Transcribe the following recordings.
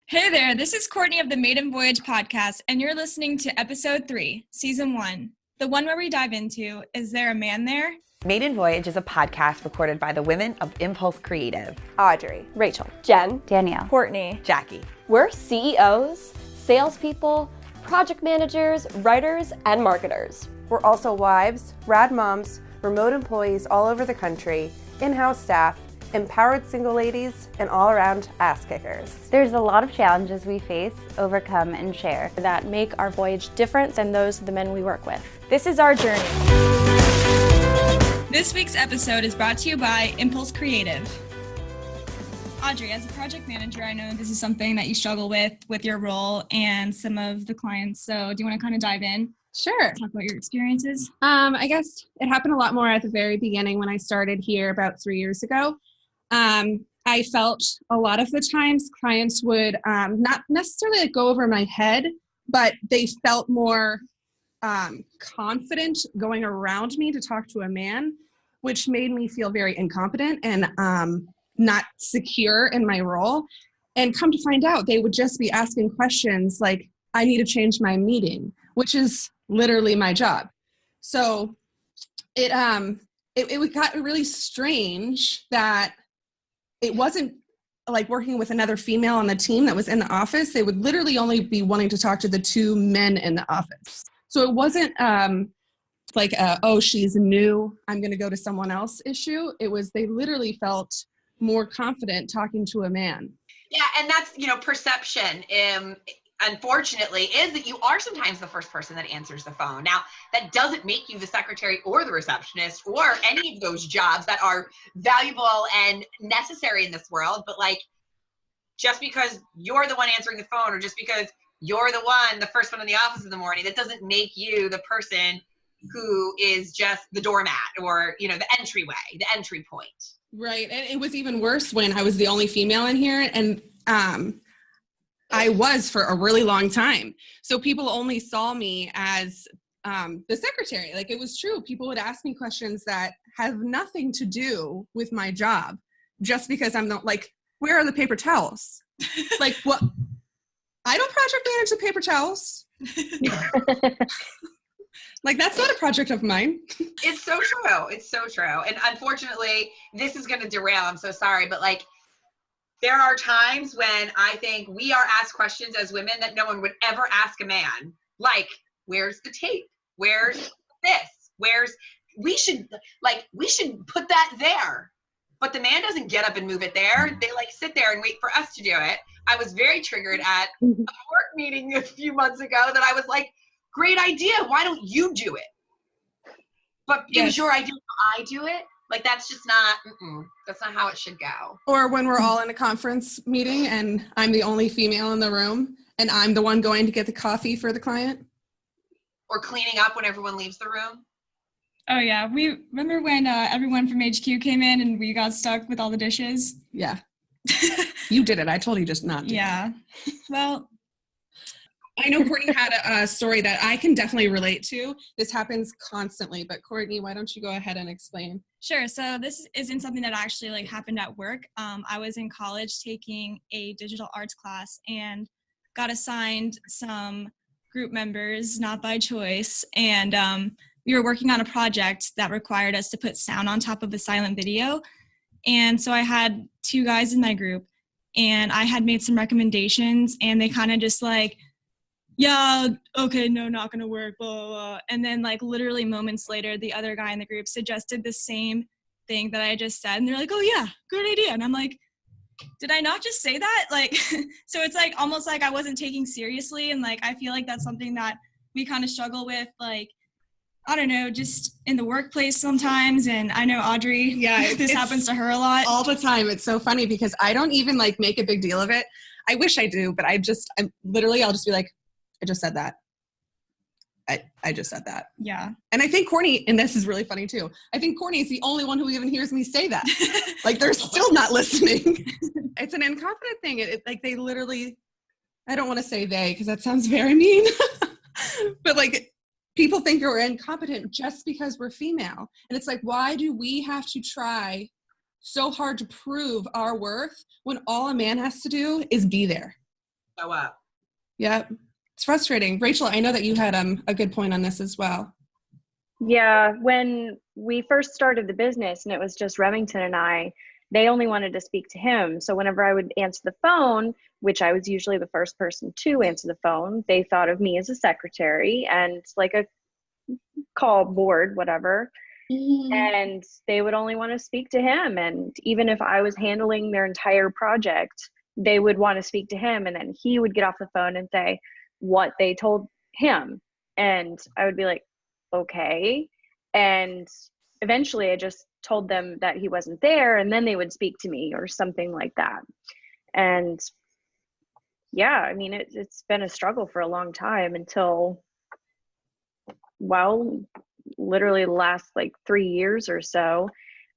Hey there, this is Courtney of the Maiden Voyage podcast, and you're listening to episode 3, season 1, the one where we dive into, is there a man there? Maiden Voyage is a podcast recorded by the women of Impulse Creative. Audrey, Rachel, Jen, Danielle, Courtney, Jackie. We're CEOs, salespeople, project managers, writers, and marketers. We're also wives, rad moms, remote employees all over the country, in-house staff, empowered single ladies, and all-around ass kickers. There's a lot of challenges we face, overcome, and share that make our voyage different than those of the men we work with. This is our journey. This week's episode is brought to you by Impulse Creative. Audrey, as a project manager, I know this is something that you struggle with your role and some of the clients. So do you want to kind of dive in? Sure. Talk about your experiences? I guess it happened a lot more at the very beginning when I started here about 3 years ago. I felt a lot of the times clients would not necessarily go over my head, but they felt more confident going around me to talk to a man, which made me feel very incompetent and not secure in my role. And come to find out, they would just be asking questions like, I need to change my meeting, which is literally my job. So it got really strange that it wasn't like working with another female on the team that was in the office. They would literally only be wanting to talk to the 2 men in the office. So it wasn't like, oh, she's new, I'm going to go to someone else issue. It was, they literally felt more confident talking to a man. Yeah, and that's, perception. Unfortunately, is that you are sometimes the first person that answers the phone. Now, that doesn't make you the secretary or the receptionist or any of those jobs that are valuable and necessary in this world. But just because you're the one answering the phone or just because you're the first one in the office in the morning, that doesn't make you the person who is just the doormat or, the entryway, the entry point. Right. And it was even worse when I was the only female in here. And, I was for a really long time. So people only saw me as the secretary. Like, it was true. People would ask me questions that have nothing to do with my job just because I'm not where are the paper towels? Like, what? I don't project manage the paper towels. That's not a project of mine. It's so true. It's so true. And unfortunately, this is going to derail. I'm so sorry. But there are times when I think we are asked questions as women that no one would ever ask a man. Like, where's the tape? Where's this? We should put that there. But the man doesn't get up and move it there. They sit there and wait for us to do it. I was very triggered at a work meeting a few months ago that I was like, great idea. Why don't you do it? But it was your idea. I do it. That's just not, that's not how it should go. Or when we're all in a conference meeting and I'm the only female in the room and I'm the one going to get the coffee for the client. Or cleaning up when everyone leaves the room. Oh yeah, we remember when everyone from HQ came in and we got stuck with all the dishes? Yeah. You did it. I told you just not to. Yeah. Well, I know Courtney had a story that I can definitely relate to. This happens constantly, but Courtney, why don't you go ahead and explain? Sure. So this isn't something that actually happened at work. I was in college taking a digital arts class and got assigned some group members, not by choice. And we were working on a project that required us to put sound on top of a silent video. And so I had 2 guys in my group and I had made some recommendations and they kind of just yeah, okay, no, not gonna work, blah, blah, blah. And then literally moments later, the other guy in the group suggested the same thing that I just said. And they're like, oh yeah, good idea. And I'm like, did I not just say that? So it's almost like I wasn't taking seriously. And I feel like that's something that we kind of struggle with, I don't know, just in the workplace sometimes. And I know Audrey, this happens to her a lot. All the time. It's so funny because I don't even make a big deal of it. I wish I do, but I'll just be like, I just said that. I just said that. Yeah. And I think Courtney, and this is really funny too, I think Courtney is the only one who even hears me say that. They're still not listening. It's an incompetent thing. They literally, I don't want to say they, because that sounds very mean, but people think we're incompetent just because we're female. And it's why do we have to try so hard to prove our worth when all a man has to do is be there? show up. Yep. It's frustrating. Rachel, I know that you had a good point on this as well. Yeah, when we first started the business and it was just Remington and I, they only wanted to speak to him. So whenever I would answer the phone, which I was usually the first person to answer the phone, they thought of me as a secretary and like a call board, whatever. And they would only want to speak to him. And even if I was handling their entire project, they would want to speak to him. And then he would get off the phone and say what they told him. And I would be like, okay. And eventually I just told them that he wasn't there, and then they would speak to me or something like that. And yeah, I mean, it's been a struggle for a long time until, well, literally the last like 3 years or so.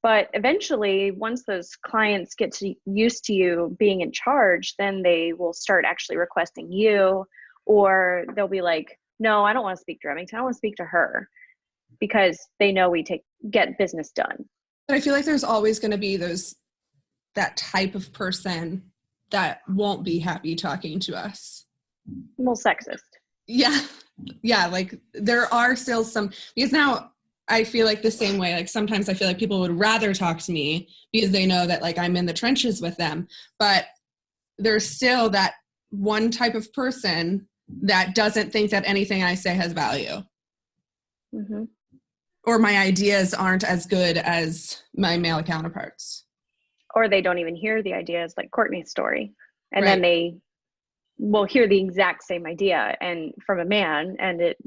But eventually, once those clients get used to you being in charge, then they will start actually requesting you, or they'll be like, no, I don't want to speak to Remington. I want to speak to her, because they know we get business done. But I feel like there's always going to be that type of person that won't be happy talking to us. Well, sexist. Yeah. Yeah. Like there are still some, because now I feel like the same way, like sometimes I feel like people would rather talk to me because they know that like I'm in the trenches with them, but there's still that one type of person that doesn't think that anything I say has value. Mm-hmm. Or my ideas aren't as good as my male counterparts. Or they don't even hear the ideas, like Courtney's story. And Right. then they will hear the exact same idea and from a man, and it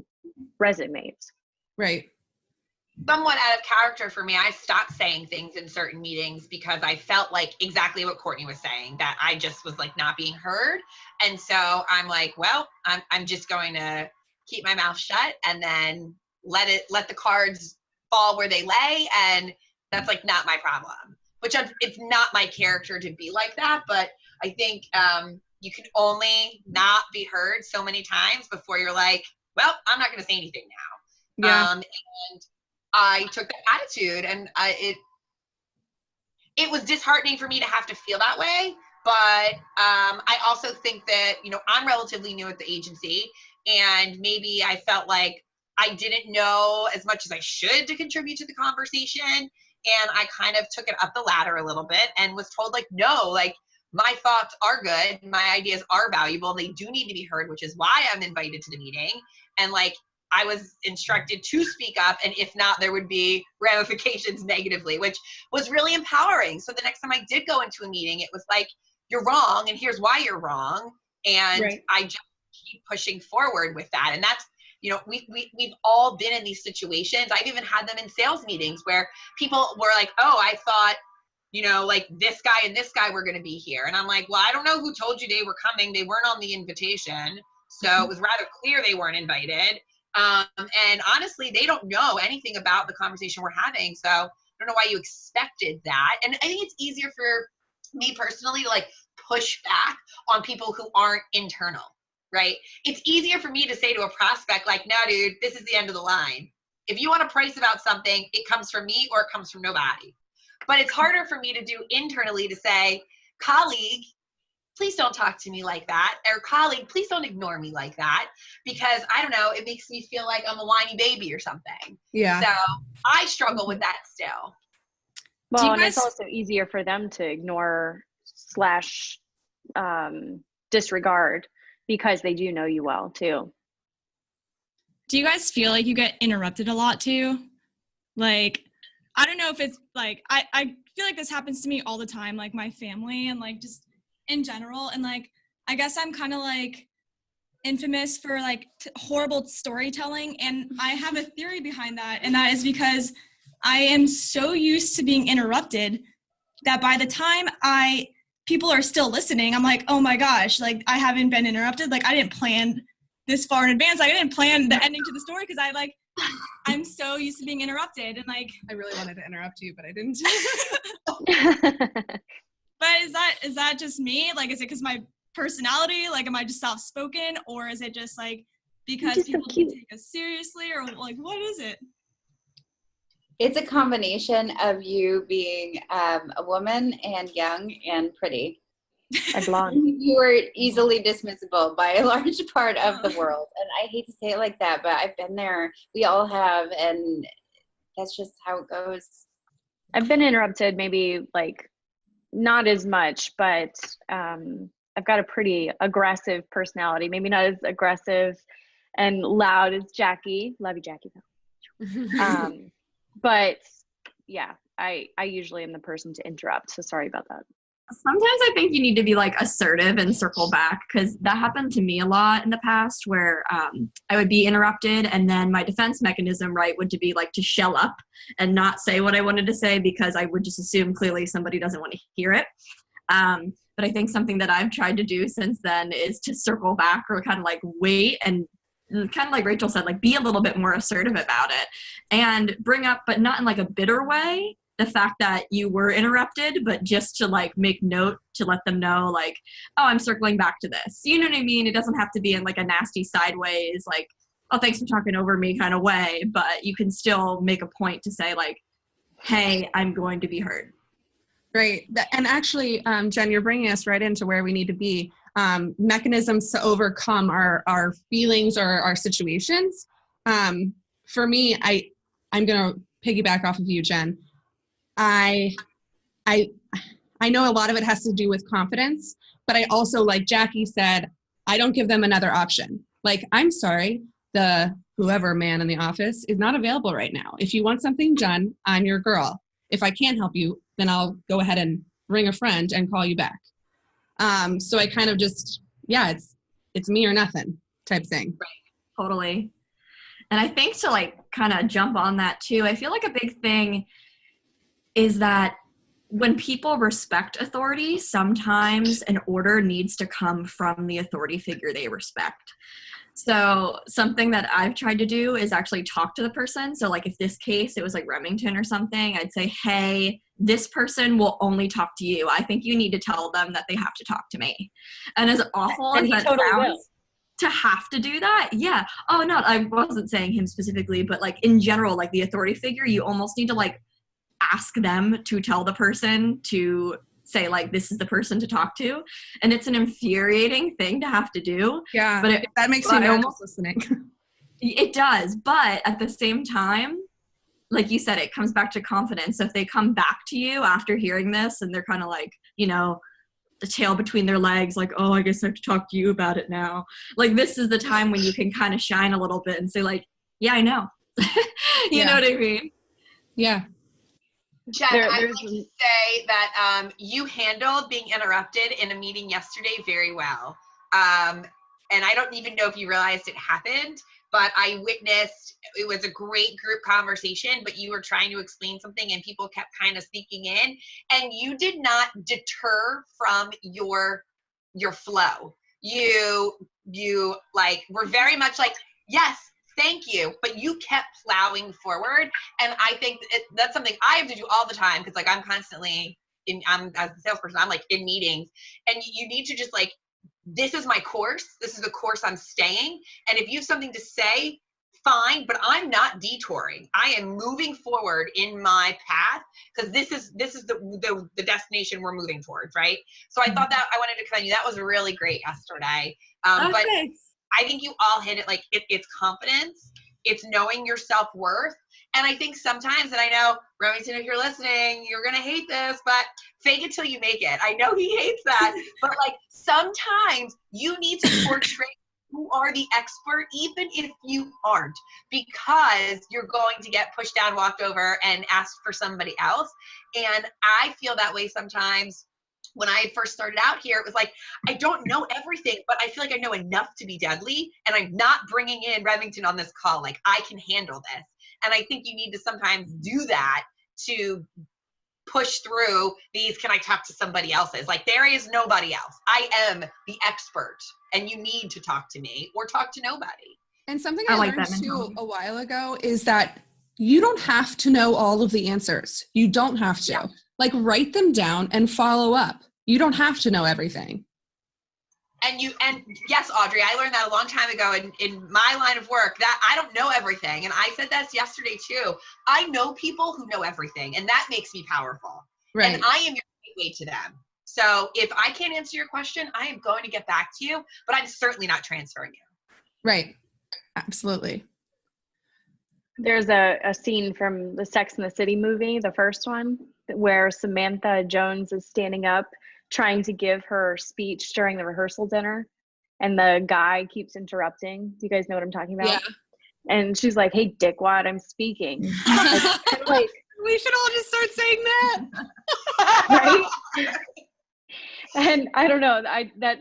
resonates. Right. Somewhat out of character for me, I stopped saying things in certain meetings because I felt like exactly what Courtney was saying, that I just was like not being heard. And so I'm like, well, I'm just going to keep my mouth shut and then let the cards fall where they lay. And that's like not my problem, which it's not my character to be like that. But I think you can only not be heard so many times before you're like, well, I'm not going to say anything now. Yeah. And I took that attitude, and it was disheartening for me to have to feel that way. But I also think that, I'm relatively new at the agency, and maybe I felt like I didn't know as much as I should to contribute to the conversation. And I kind of took it up the ladder a little bit and was told like, no, like my thoughts are good. My ideas are valuable. They do need to be heard, which is why I'm invited to the meeting. And like, I was instructed to speak up, and if not, there would be ramifications negatively, which was really empowering. So the next time I did go into a meeting, it was like, you're wrong, and here's why you're wrong. And Right. I just keep pushing forward with that. And that's, we've all been in these situations. I've even had them in sales meetings where people were like, oh, I thought, like this guy and this guy were going to be here. And I'm like, well, I don't know who told you they were coming. They weren't on the invitation. So it was rather clear they weren't invited. And honestly, they don't know anything about the conversation we're having. So I don't know why you expected that. And I think it's easier for me personally to like push back on people who aren't internal, right? It's easier for me to say to a prospect, like, no, dude, this is the end of the line. If you want to price about something, it comes from me or it comes from nobody. But it's harder for me to do internally to say, colleague, please don't talk to me like that. Or colleague, please don't ignore me like that. Because I don't know, it makes me feel like I'm a whiny baby or something. Yeah. So I struggle with that still. Well, and it's also easier for them to ignore / disregard because they do know you well too. Do you guys feel like you get interrupted a lot too? Like, I don't know if it's like, I feel like this happens to me all the time, like my family and like just in general. And like, I guess I'm kind of like infamous for like horrible storytelling. And I have a theory behind that. And that is because I am so used to being interrupted that by the time people are still listening, I'm like, oh my gosh, like I haven't been interrupted. Like I didn't plan this far in advance. Like I didn't plan the ending to the story because I'm so used to being interrupted. And like, I really wanted to interrupt you, but I didn't. But is that just me? Like, is it because my personality? Like, am I just soft-spoken? Or is it just like because people don't take us seriously? Or like, what is it? It's a combination of you being a woman and young and pretty. I'm blonde. You were easily dismissible by a large part of the world. And I hate to say it like that, but I've been there. We all have, and that's just how it goes. I've been interrupted, maybe like not as much, but I've got a pretty aggressive personality. Maybe not as aggressive and loud as Jackie. Love you, Jackie. But yeah, I usually am the person to interrupt. So sorry about that. Sometimes I think you need to be like assertive and circle back, because that happened to me a lot in the past where I would be interrupted, and then my defense mechanism, right, would to be like to shell up and not say what I wanted to say because I would just assume clearly somebody doesn't want to hear it. But I think something that I've tried to do since then is to circle back or kind of like wait and kind of like Rachel said, like be a little bit more assertive about it and bring up, but not in like a bitter way, the fact that you were interrupted, but just to like make note to let them know like, oh, I'm circling back to this. You know what I mean? It doesn't have to be in like a nasty sideways, like, oh, thanks for talking over me kind of way, but you can still make a point to say like, hey, I'm going to be heard. Right. And actually, Jen, you're bringing us right into where we need to be. Mechanisms to overcome our feelings or our situations. For me, I'm going to piggyback off of you, Jen. I know a lot of it has to do with confidence, but I also, like Jackie said, I don't give them another option. Like, I'm sorry, the whoever man in the office is not available right now. If you want something done, I'm your girl. If I can't help you, then I'll go ahead and ring a friend and call you back. So I kind of just, yeah, it's me or nothing type thing. Right. Totally. And I think to like kind of jump on that too, I feel like a big thing is that when people respect authority, sometimes an order needs to come from the authority figure they respect. So something that I've tried to do is actually talk to the person. So like if this case, it was like Remington or something, I'd say, hey, this person will only talk to you. I think you need to tell them that they have to talk to me. And as awful as that sounds, to have to do that, yeah. Oh, no, I wasn't saying him specifically, but like in general, like the authority figure, you almost need to like ask them to tell the person to say like, this is the person to talk to. And it's an infuriating thing to have to do. Yeah, but that makes me almost listening. It does. But at the same time, like you said, it comes back to confidence. So if they come back to you after hearing this and they're kind of like, you know, the tail between their legs, like, oh, I guess I have to talk to you about it now. Like, this is the time when you can kind of shine a little bit and say like, yeah, I know. You know what I mean? Yeah. Jen, I would like to say that you handled being interrupted in a meeting yesterday very well. And I don't even know if you realized it happened, but I witnessed, it was a great group conversation, but you were trying to explain something and people kept kind of sneaking in, and you did not deter from your flow. You like were very much like, yes, thank you, but you kept plowing forward. And I think that's something I have to do all the time, because like I'm constantly I'm as a salesperson, I'm like in meetings, and you need to just like, this is my course, this is the course I'm staying, and if you have something to say, fine, but I'm not detouring. I am moving forward in my path, because this is the destination we're moving towards, right? So I thought that I wanted to commend you. That was really great yesterday. But Thanks. I think you all hit it. Like it's confidence, it's knowing your self-worth. And I think sometimes, and I know, Remington, if you're listening, you're going to hate this, but fake it till you make it. I know he hates that, but like sometimes you need to portray you are the expert, even if you aren't, because you're going to get pushed down, walked over, and asked for somebody else. And I feel that way sometimes. When I first started out here, it was like, I don't know everything, but I feel like I know enough to be deadly, and I'm not bringing in Remington on this call. Like, I can handle this. And I think you need to sometimes do that to push through these, can I talk to somebody else's? Like, there is nobody else. I am the expert, and you need to talk to me or talk to nobody. And something I learned too a while ago is that you don't have to know all of the answers. You don't have to. Yeah. Like, write them down and follow up. You don't have to know everything. And yes, Audrey, I learned that a long time ago in my line of work, that I don't know everything. And I said that yesterday too. I know people who know everything, and that makes me powerful. Right. And I am your gateway to them. So if I can't answer your question, I am going to get back to you, but I'm certainly not transferring you. Right. Absolutely. There's a scene from the Sex and the City movie, the first one, where Samantha Jones is standing up trying to give her speech during the rehearsal dinner, and the guy keeps interrupting. Do you guys know what I'm talking about? Yeah. And she's like, "Hey, dickwad, I'm speaking." Like, we should all just start saying that. right? And I don't know, that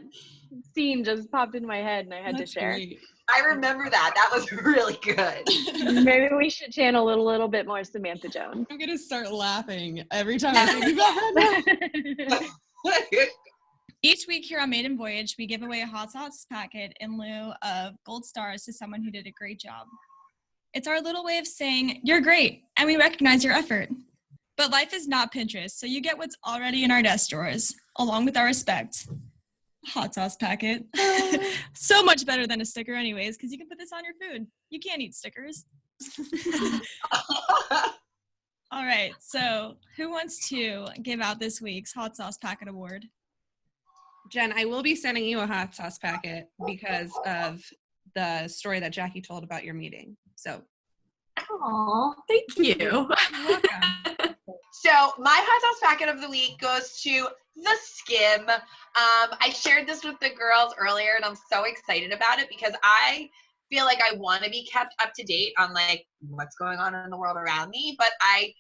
scene just popped in my head and I had to share. Great. I remember that. That was really good. Maybe we should channel a little bit more Samantha Jones. I'm going to start laughing every time I think about that. Each week here on Maiden Voyage, we give away a hot sauce packet in lieu of gold stars to someone who did a great job. It's our little way of saying, you're great, and we recognize your effort. But life is not Pinterest, so you get what's already in our desk drawers, along with our respect. Hot sauce packet. So much better than a sticker anyways, because you can put this on your food. You can't eat stickers. All right, so who wants to give out this week's hot sauce packet award? Jen, I will be sending you a hot sauce packet because of the story that Jackie told about your meeting. So. Aw, thank you. You're welcome. So my hot sauce packet of the week goes to The Skim. I shared this with the girls earlier, and I'm so excited about it because I feel like I want to be kept up to date on like what's going on in the world around me, but I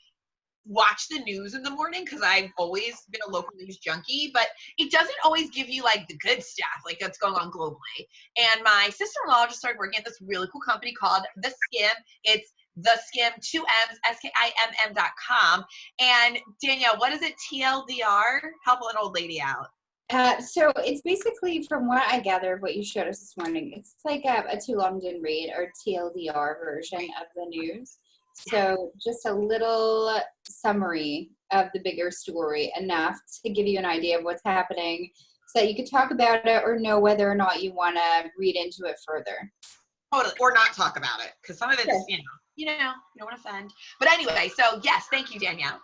watch the news in the morning because I've always been a local news junkie, but it doesn't always give you like the good stuff, like that's going on globally. And my sister-in-law just started working at this really cool company called The Skim. It's The Skim, 2 M's, SKIMM.com. And Danielle, what is it? TLDR? Help an old lady out. So it's basically, from what I gather of what you showed us this morning, it's like a too long didn't read, or TLDR version of the news. So just a little summary of the bigger story, enough to give you an idea of what's happening so that you could talk about it or know whether or not you want to read into it further. Totally. Or not talk about it, because some of it's, Sure. you don't want to offend. But anyway, so yes, thank you, Danielle.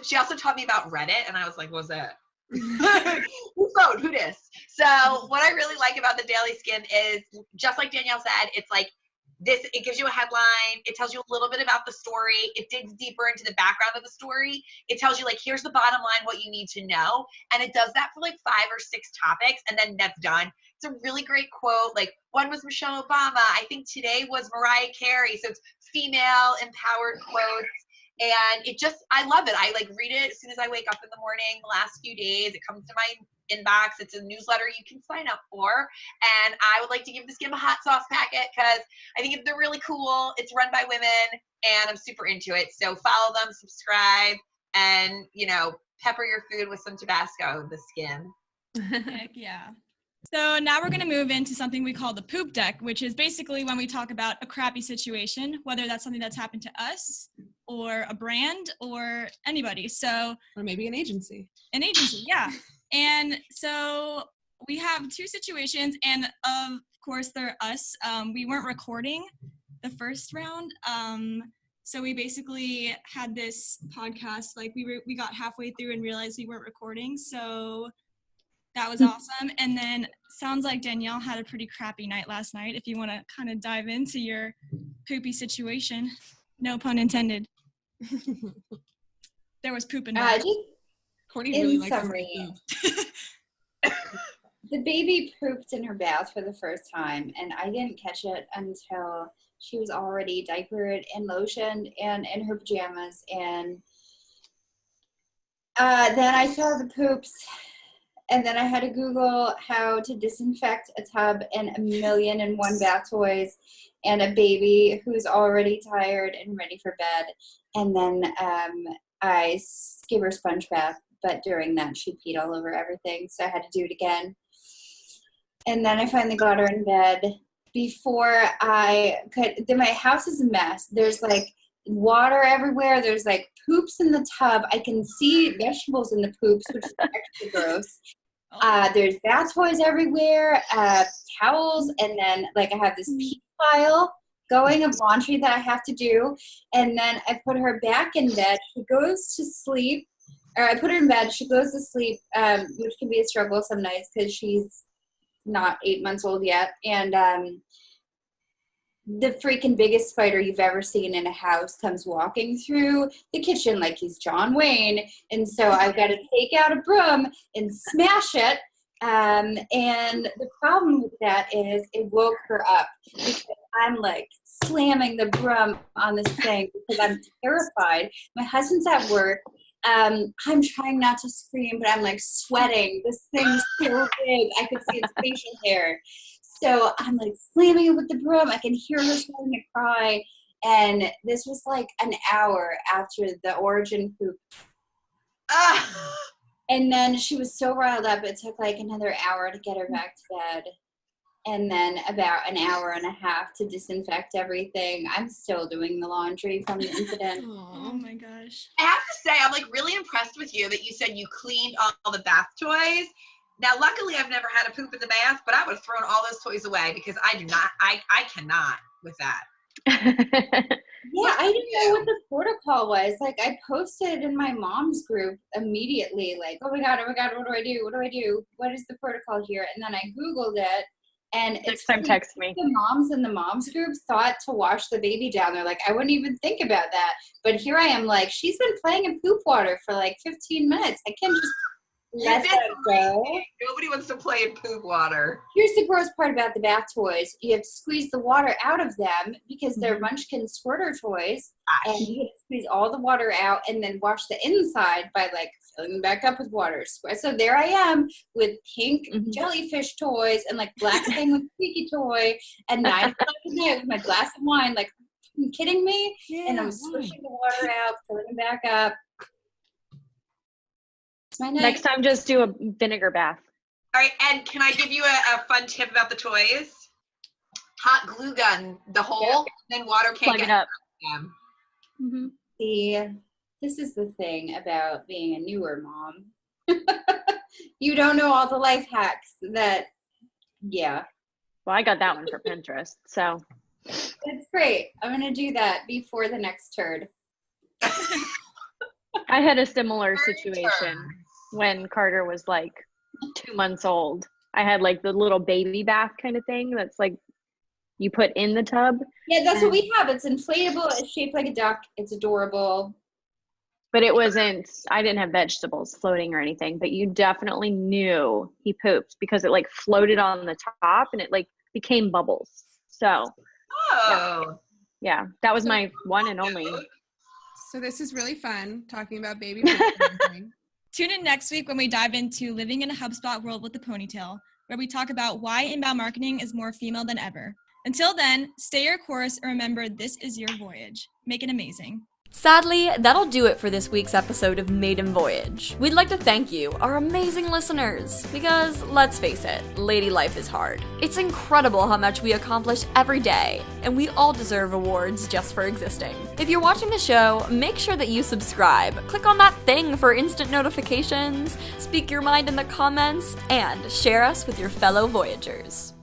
She also taught me about Reddit, and I was like, what was that? Who phone? Who dis? So what I really like about the Daily Skim is, just like Danielle said, it's like this, it gives you a headline, it tells you a little bit about the story, it digs deeper into the background of the story, it tells you like, here's the bottom line, what you need to know, and it does that for like 5 or 6 topics, and then that's done. It's a really great quote. Like, one was Michelle Obama, I think today was Mariah Carey, so it's female empowered quotes. And it just, I love it. I like read it as soon as I wake up in the morning. The last few days, it comes to my inbox. It's a newsletter you can sign up for. And I would like to give the Skim a hot sauce packet because I think they're really cool. It's run by women, and I'm super into it. So follow them, subscribe, and pepper your food with some Tabasco. The Skim. Heck yeah. So now we're going to move into something we call the poop deck, which is basically when we talk about a crappy situation, whether that's something that's happened to us or a brand or anybody. So, or maybe an agency. An agency, yeah. And so we have 2 situations, and of course they're us. We weren't recording the first round. So we basically had this podcast, like we got halfway through and realized we weren't recording. So that was awesome. And then sounds like Danielle had a pretty crappy night last night. If you want to kind of dive into your poopy situation, no pun intended. There was poop in there. Courtney really likes summary, the baby pooped in her bath for the first time, and I didn't catch it until she was already diapered and lotioned and in her pajamas. And then I saw the poops. And then I had to Google how to disinfect a tub and 1,000,001 bath toys and a baby who's already tired and ready for bed. And then I gave her a sponge bath, but during that she peed all over everything, so I had to do it again. And then I finally got her in bed. Before I could, then my house is a mess. There's like water everywhere. There's like poops in the tub. I can see vegetables in the poops, which is extra gross. There's bath toys everywhere, towels, and then like I have this pee pile going of laundry that I have to do. And then I put her back in bed. She goes to sleep. or I put her in bed. She goes to sleep, which can be a struggle some nights because she's not 8 months old yet. And the freaking biggest spider you've ever seen in a house comes walking through the kitchen like he's John Wayne. And so I've got to take out a broom and smash it. And the problem with that is it woke her up because I'm like slamming the broom on this thing because I'm terrified. My husband's at work. I'm trying not to scream, but I'm like sweating. This thing's so big. I could see its facial hair. So I'm like slamming it with the broom. I can hear her starting to cry. And this was like an hour after the origin poop. And then she was so riled up, it took like another hour to get her back to bed. And then about an hour and a half to disinfect everything. I'm still doing the laundry from the incident. Oh my gosh. I have to say, I'm like really impressed with you that you said you cleaned all the bath toys. Now, luckily, I've never had a poop in the bath, but I would have thrown all those toys away because I cannot with that. Yeah, I didn't know what the protocol was. Like, I posted in my mom's group immediately, like, oh my God, what do I do? What do I do? What is the protocol here? And then I Googled it. And Next time, text me. The moms in the moms group thought to wash the baby down. They're like, I wouldn't even think about that. But here I am like, she's been playing in poop water for like 15 minutes. I can't just let that go. Nobody wants to play in poop water. Here's the gross part about the bath toys. You have to squeeze the water out of them because they're Munchkin squirter toys. And you have to squeeze all the water out and then wash the inside by like filling them back up with water. So there I am with pink jellyfish toys and like black thing with squeaky toy and 9 o'clock at night with my glass of wine. Like, are you kidding me? Yeah, and I'm swishing the water out, filling them back up. Next time, just do a vinegar bath. All right, and can I give you a fun tip about the toys? Hot glue gun the hole, then water can't Plug get it up. them. See, this is the thing about being a newer mom. You don't know all the life hacks that, yeah. Well, I got that one for Pinterest, so. It's great. I'm going to do that before the next turd. I had a similar situation when Carter was like 2 months old. I had like the little baby bath kind of thing that's like you put in the tub. Yeah, that's what we have. It's inflatable. It's shaped like a duck. It's adorable. But it wasn't, I didn't have vegetables floating or anything, but you definitely knew he pooped because it like floated on the top and it like became bubbles. So, yeah, that was my one and only. So this is really fun, talking about baby poop. Tune in next week when we dive into living in a HubSpot world with the ponytail, where we talk about why inbound marketing is more female than ever. Until then, stay your course and remember this is your voyage. Make it amazing. Sadly, that'll do it for this week's episode of Maiden Voyage. We'd like to thank you, our amazing listeners, because let's face it, lady life is hard. It's incredible how much we accomplish every day, and we all deserve awards just for existing. If you're watching the show, make sure that you subscribe, click on that thing for instant notifications, speak your mind in the comments, and share us with your fellow Voyagers.